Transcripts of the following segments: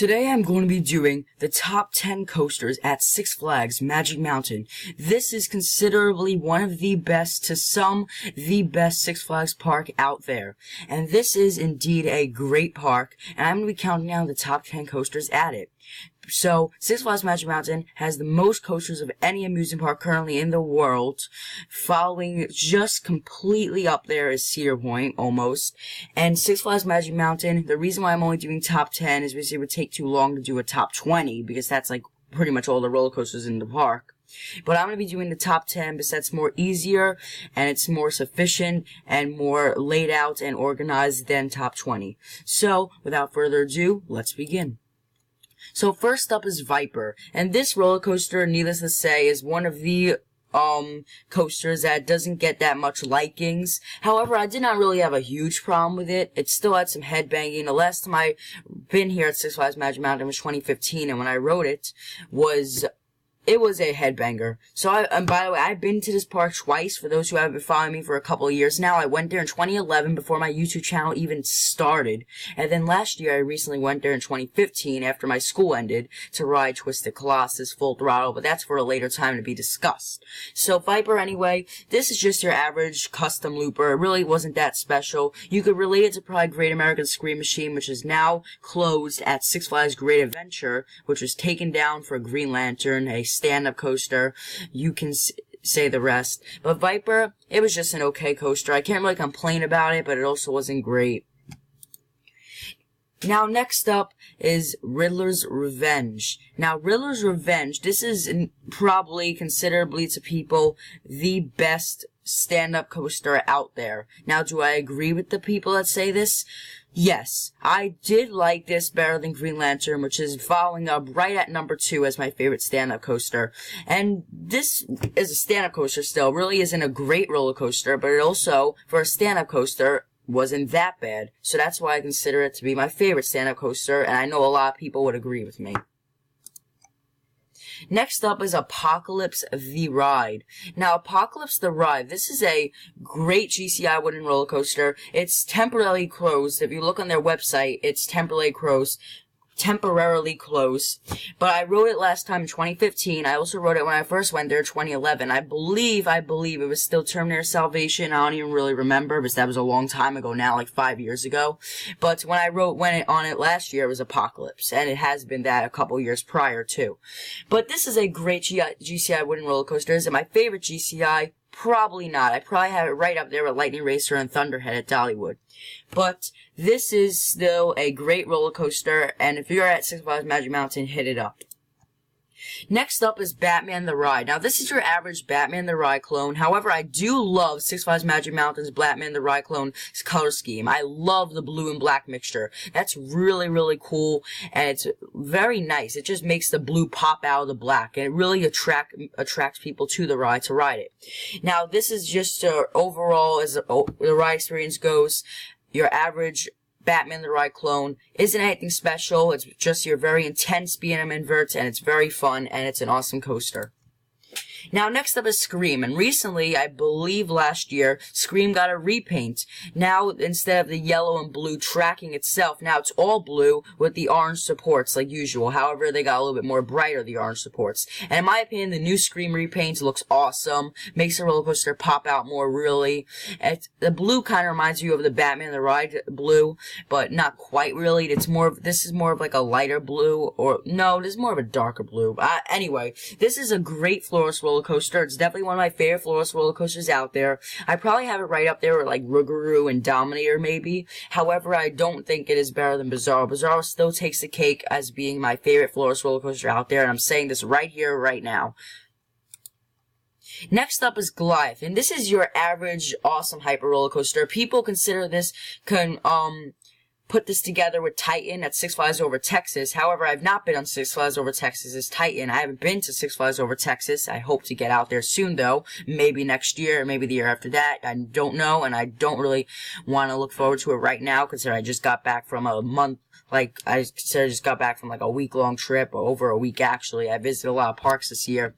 Today I'm going to be doing the top 10 coasters at Six Flags Magic Mountain. This is considerably one of the best, to some, the best Six Flags park out there. And this is indeed a great park, and I'm going to be counting down the top 10 coasters at it. So, Six Flags Magic Mountain has the most coasters of any amusement park currently in the world. Following just completely up there is Cedar Point, almost. And Six Flags Magic Mountain, the reason why I'm only doing top 10 is because it would take too long to do a top 20, because that's like pretty much all the roller coasters in the park. But I'm going to be doing the top 10 because that's more easier, and it's more sufficient, and more laid out and organized than top 20. So, without further ado, let's begin. So first up is Viper, and this roller coaster, needless to say, is one of the coasters that doesn't get that much likings. However, I did not really have a huge problem with it. It still had some headbanging. The last time I been here at Six Flags Magic Mountain was 2015, and when I rode it was a headbanger. So, and by the way, I've been to this park twice. For those who have been following me for a couple of years now, I went there in 2011 before my YouTube channel even started. And then last year, I recently went there in 2015 after my school ended to ride Twisted Colossus Full Throttle, but that's for a later time to be discussed. So, Viper, anyway, this is just your average custom looper. It really wasn't that special. You could relate it to probably Great American Scream Machine, which is now closed at Six Flags Great Adventure, which was taken down for Green Lantern, a stand-up coaster. You can say the rest. But Viper, it was just an okay coaster. I can't really complain about it, but it also wasn't great. Now, next up is Riddlers Revenge. Now, Riddlers Revenge, this is probably, considerably to people, the best stand-up coaster out there. Now, do I agree with the people that say this? Yes, I did like this better than Green Lantern, which is following up right at number 2 as my favorite stand-up coaster. And this is a stand-up coaster still. Really isn't a great roller coaster, but it also, for a stand-up coaster, wasn't that bad. So that's why I consider it to be my favorite stand-up coaster, and I know a lot of people would agree with me. Next up is Apocalypse the Ride. Now, Apocalypse the Ride, this is a great GCI wooden roller coaster. It's temporarily closed. If you look on their website, it's temporarily closed. But I rode it last time in 2015. I also rode it when I first went there in 2011. I believe it was still Terminator Salvation. I don't even really remember because that was a long time ago now, like 5 years ago. But when I went on it last year, it was Apocalypse, and it has been that a couple years prior too. But this is a great GCI wooden roller coaster. Is it my favorite GCI? Probably not. I probably have it right up there with Lightning Racer and Thunderhead at Dollywood. But this is still a great roller coaster, and if you're at Six Flags Magic Mountain, hit it up. Next up is Batman the Ride. Now, this is your average Batman the Ride clone. However, I do love Six Flags Magic Mountain's Batman the Ride clone's color scheme. I love the blue and black mixture. That's really, really cool, and it's very nice. It just makes the blue pop out of the black, and it really attracts people to the ride to ride it. Now, this is just overall, as the ride experience goes, your average Batman the Ride clone isn't anything special. It's just your very intense B&M inverts, and it's very fun, and it's an awesome coaster. Now, next up is Scream, and recently, I believe last year, Scream got a repaint. Now, instead of the yellow and blue tracking itself, now it's all blue with the orange supports like usual. However, they got a little bit more brighter, the orange supports. And in my opinion, the new Scream repaint looks awesome, makes the roller coaster pop out more really. The blue kind of reminds you of the Batman the Ride blue, but not quite really. This is more of like a lighter blue, or no, this is more of a darker blue. Anyway, this is a great Florist roller coaster. It's definitely one of my favorite Florist roller coasters out there. I probably have it right up there with like Rougarou and Dominator maybe. However, I don't think it is better than Bizarro. Bizarro still takes the cake as being my favorite Florist roller coaster out there, and I'm saying this right here, right now. Next up is Goliath, and this is your average awesome hyper roller coaster. People consider this put this together with Titan at Six Flags Over Texas. However, I've not been on Six Flags Over Texas as Titan. I haven't been to Six Flags Over Texas. I hope to get out there soon, though. Maybe next year, or maybe the year after that. I don't know, and I don't really want to look forward to it right now, considering I just got back from a month Like, I just got back from like a week-long trip, or over a week actually. I visited a lot of parks this year.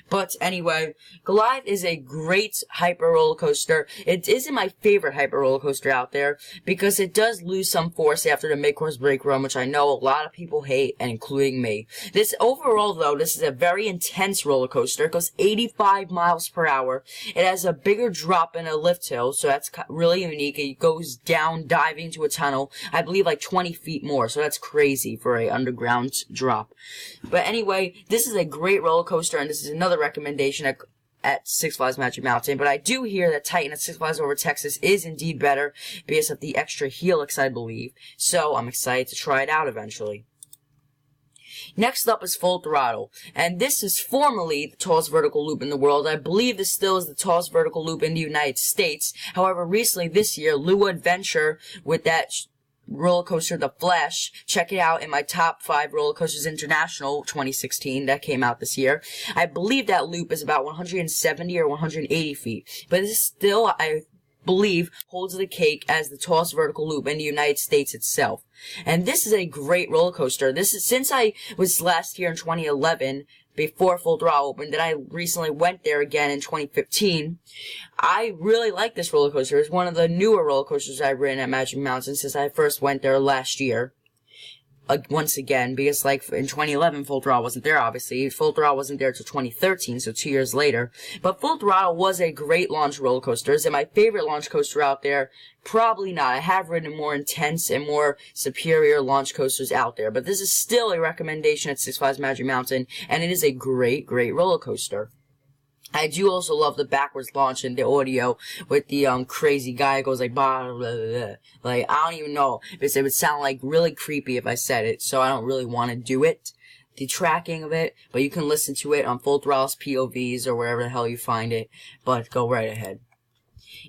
But anyway, Goliath is a great hyper roller coaster. It isn't my favorite hyper roller coaster out there, because it does lose some force after the mid-course brake run, which I know a lot of people hate, and including me. This overall, though, this is a very intense roller coaster. It goes 85 miles per hour. It has a bigger drop and a lift hill, so that's really unique. It goes down, diving into a tunnel, I believe like 20 feet more, so that's crazy for a underground drop. But anyway, this is a great roller coaster, and this is another recommendation at Six Flags Magic Mountain, but I do hear that Titan at Six Flags Over Texas is indeed better because of the extra helix, I believe. So I'm excited to try it out eventually. Next up is Full Throttle, and this is formerly the tallest vertical loop in the world. I believe this still is the tallest vertical loop in the United States. However, recently this year, Lua Adventure with that roller coaster, The Flash. Check it out in my top 5 roller coasters international 2016 that came out this year. I believe that loop is about 170 or 180 feet, but this still, I believe, holds the cake as the tallest vertical loop in the United States itself. And this is a great roller coaster. This is, since I was last here in 2011, before Full Throttle opened, then I recently went there again in 2015. I really like this roller coaster. It's one of the newer roller coasters I've ridden at Magic Mountain since I first went there last year. Once again, because like in 2011, Full Throttle wasn't there, obviously. Full Throttle wasn't there till 2013, so 2 years later. But Full Throttle was a great launch roller coaster. Is it my favorite launch coaster out there? Probably not. I have ridden more intense and more superior launch coasters out there. But this is still a recommendation at Six Flags Magic Mountain, and it is a great, great roller coaster. I do also love the backwards launch and the audio with the crazy guy that goes like blah, blah, blah, blah. Like, I don't even know, because it would sound like really creepy if I said it, so I don't really want to do it, the tracking of it, but you can listen to it on Full Throttle's POVs or wherever the hell you find it, but go right ahead.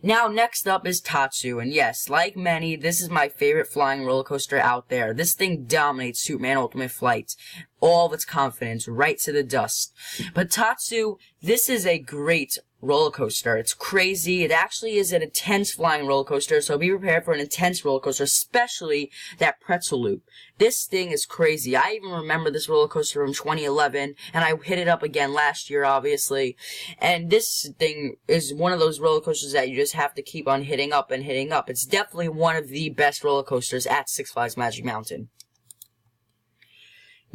Now, next up is Tatsu, and yes, like many, this is my favorite flying roller coaster out there. This thing dominates Superman Ultimate Flight. All of its confidence, right to the dust. But Tatsu, this is a great roller coaster. It's crazy. It actually is an intense flying roller coaster, so be prepared for an intense roller coaster, especially that pretzel loop. This thing is crazy. I even remember this roller coaster from 2011, and I hit it up again last year, obviously. And this thing is one of those roller coasters that you just have to keep on hitting up and hitting up. It's definitely one of the best roller coasters at Six Flags Magic Mountain.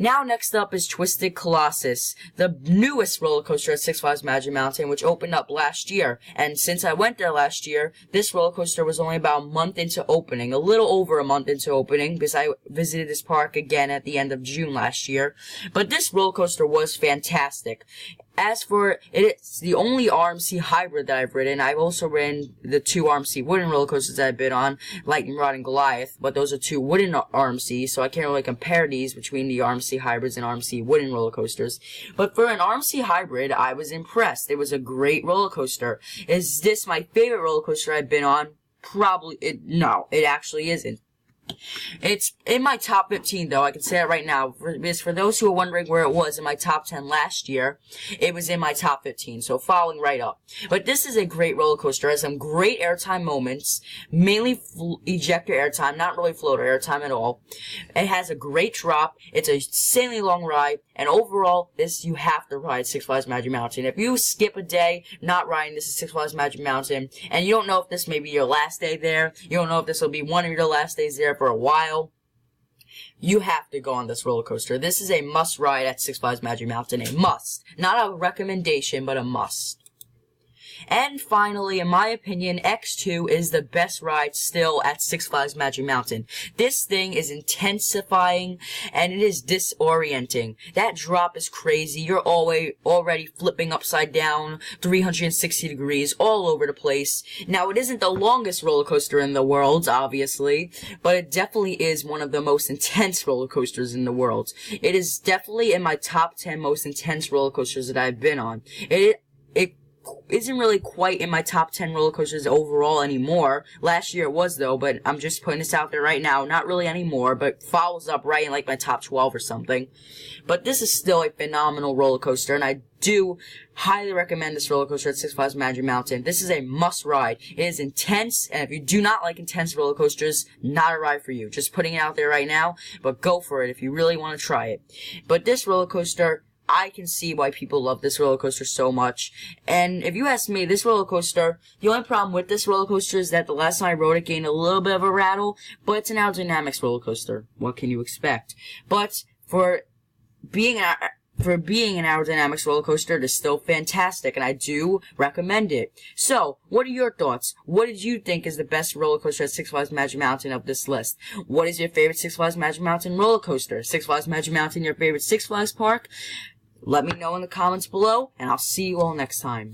Now, next up is Twisted Colossus, the newest roller coaster at Six Flags Magic Mountain, which opened up last year. And since I went there last year, this roller coaster was only about a month into opening, a little over a month into opening, because I visited this park again at the end of June last year. But this roller coaster was fantastic. As for it's the only RMC hybrid that I've ridden. I've also ridden the 2 RMC wooden roller coasters that I've been on, Lightning Rod and Goliath, but those are 2 wooden RMCs, so I can't really compare these between the RMC hybrids and RMC wooden roller coasters. But for an RMC hybrid, I was impressed. It was a great roller coaster. Is this my favorite roller coaster I've been on? Probably, no, it actually isn't. It's in my top 15, though. I can say it right now. Because for those who are wondering where it was in my top 10 last year, it was in my top 15, so following right up. But this is a great roller coaster. It has some great airtime moments, mainly ejector airtime, not really floater airtime at all. It has a great drop. It's a insanely long ride, and overall, this you have to ride Six Flags Magic Mountain. If you skip a day not riding this is Six Flags Magic Mountain, and you don't know if this may be your last day there, you don't know if this will be one of your last days there for a while, you have to go on this roller coaster. This is a must ride at Six Flags Magic Mountain. A must. Not a recommendation, but a must. And finally, in my opinion, X2 is the best ride still at Six Flags Magic Mountain. This thing is intensifying, and it is disorienting. That drop is crazy. You're already flipping upside down, 360 degrees, all over the place. Now, it isn't the longest roller coaster in the world, obviously, but it definitely is one of the most intense roller coasters in the world. It is definitely in my top 10 most intense roller coasters that I've been on. It isn't really quite in my top 10 roller coasters overall anymore. Last year it was, though, but I'm just putting this out there right now. Not really anymore, but follows up right in like my top 12 or something. But this is still a phenomenal roller coaster, and I do highly recommend this roller coaster at Six Flags Magic Mountain. This is a must ride. It is intense, and if you do not like intense roller coasters, not a ride for you. Just putting it out there right now, but go for it if you really want to try it. But this roller coaster, I can see why people love this roller coaster so much. And if you ask me, this roller coaster, the only problem with this roller coaster is that the last time I rode it gained a little bit of a rattle, but it's an aerodynamics roller coaster. What can you expect? But for being an aerodynamics roller coaster, it is still fantastic, and I do recommend it. So, what are your thoughts? What did you think is the best roller coaster at Six Flags Magic Mountain of this list? What is your favorite Six Flags Magic Mountain roller coaster? Six Flags Magic Mountain your favorite Six Flags park? Let me know in the comments below, and I'll see you all next time.